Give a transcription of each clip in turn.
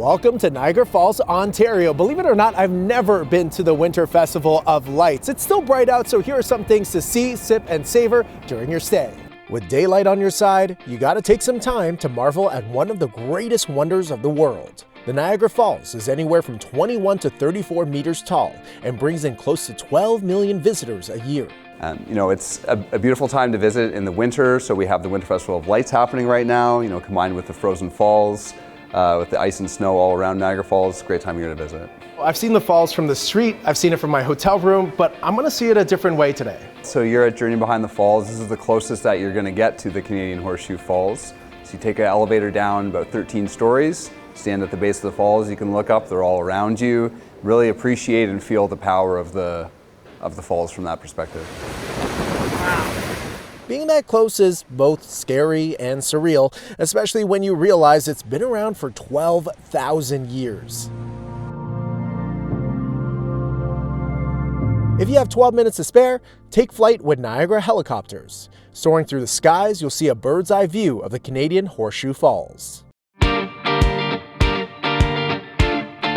Welcome to Niagara Falls, Ontario. Believe it or not, I've never been to the Winter Festival of Lights. It's still bright out, so here are some things to see, sip, and savor during your stay. With daylight on your side, you gotta take some time to marvel at one of the greatest wonders of the world. The Niagara Falls is anywhere from 21 to 34 meters tall and brings in close to 12 million visitors a year. It's a beautiful time to visit in the winter, so we have the Winter Festival of Lights happening right now, combined with the frozen falls, with the ice and snow all around Niagara Falls. Great time of year to visit. I've seen the falls from the street, I've seen it from my hotel room, but I'm gonna see it a different way today. So you're at Journey Behind the Falls. This is the closest that you're gonna get to the Canadian Horseshoe Falls. So you take an elevator down about 13 stories, stand at the base of the falls, you can look up, they're all around you. Really appreciate and feel the power of the falls from that perspective. Being that close is both scary and surreal, especially when you realize it's been around for 12,000 years. If you have 12 minutes to spare, take flight with Niagara helicopters. Soaring through the skies, you'll see a bird's eye view of the Canadian Horseshoe Falls. A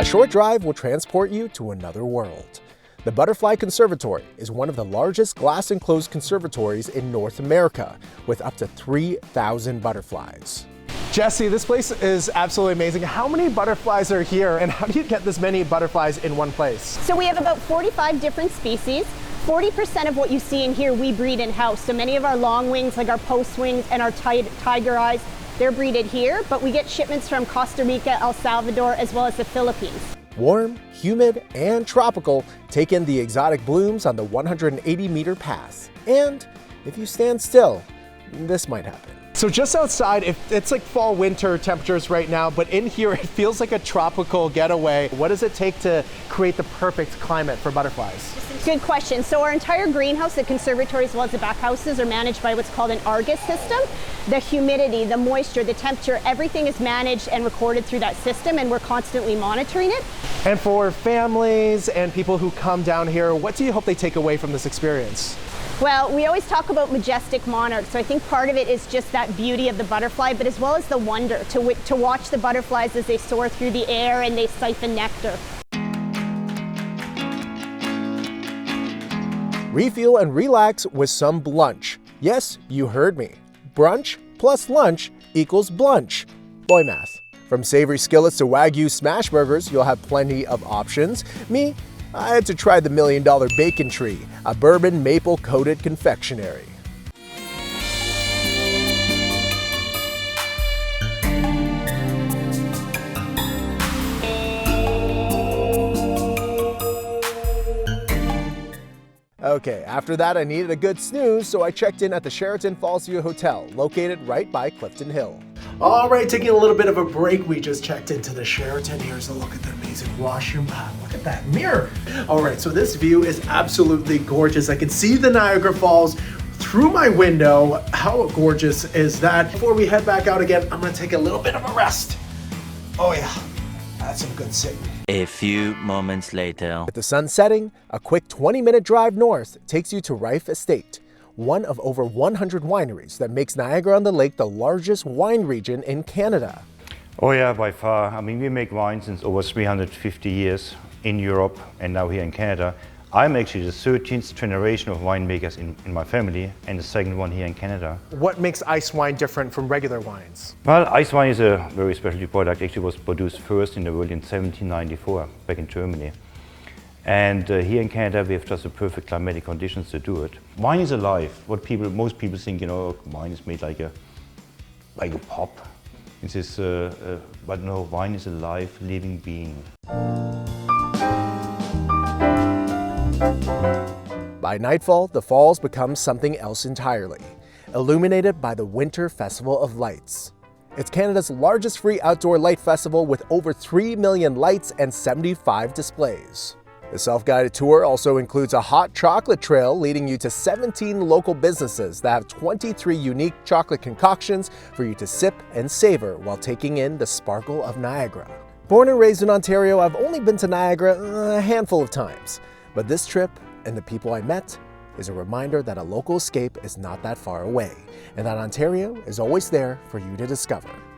short drive will transport you to another world. The Butterfly Conservatory is one of the largest glass-enclosed conservatories in North America, with up to 3,000 butterflies. Jesse, this place is absolutely amazing. How many butterflies are here, and how do you get this many butterflies in one place? So we have about 45 different species. 40% of what you see in here we breed in-house. So many of our long wings, like our post wings and our tiger eyes, they're breeded here, but we get shipments from Costa Rica, El Salvador, as well as the Philippines. Warm, humid, and tropical, take in the exotic blooms on the 180-meter pass. And if you stand still, this might happen. So just outside, it's like fall winter temperatures right now, but in here it feels like a tropical getaway. What does it take to create the perfect climate for butterflies? Good question. So our entire greenhouse, the conservatory as well as the back houses, are managed by what's called an Argus system. The humidity, the moisture, the temperature, everything is managed and recorded through that system, and we're constantly monitoring it. And for families and people who come down here, what do you hope they take away from this experience? Well, we always talk about majestic monarchs, so I think part of it is just that beauty of the butterfly, but as well as the wonder to watch the butterflies as they soar through the air and they siphon nectar. Refuel and relax with some blunch. Yes, you heard me. Brunch plus lunch equals blunch. Boy math. From savory skillets to Wagyu smash burgers, you'll have plenty of options. Me, I had to try the $1 Million Bacon Tree, a bourbon maple-coated confectionery. Okay, after that I needed a good snooze, so I checked in at the Sheraton Fallsview Hotel, located right by Clifton Hill. All right, taking a little bit of a break, we just checked into the Sheraton. Here's a look at the amazing washroom. Wow, look at that mirror. All right, so this view is absolutely gorgeous. I can see the Niagara Falls through my window. How gorgeous is that? Before we head back out again, I'm gonna take a little bit of a rest. Oh yeah, that's some good sitting. A few moments later. With the sun setting, a quick 20-minute drive north takes you to Rife Estate, one of over 100 wineries that makes Niagara-on-the-Lake the largest wine region in Canada. Oh yeah, by far. I mean, we make wine since over 350 years in Europe and now here in Canada. I'm actually the 13th generation of winemakers in my family and the second one here in Canada. What makes ice wine different from regular wines? Well, ice wine is a very specialty product. Actually was produced first in the world in 1794, back in Germany. And here in Canada, we have just the perfect climatic conditions to do it. Wine is alive. Most people think, wine is made like a pop. It is, but no, wine is a live, living being. By nightfall, the falls become something else entirely, illuminated by the Winter Festival of Lights. It's Canada's largest free outdoor light festival with over 3 million lights and 75 displays. The self-guided tour also includes a hot chocolate trail leading you to 17 local businesses that have 23 unique chocolate concoctions for you to sip and savor while taking in the sparkle of Niagara. Born and raised in Ontario, I've only been to Niagara a handful of times, but this trip and the people I met is a reminder that a local escape is not that far away, and that Ontario is always there for you to discover.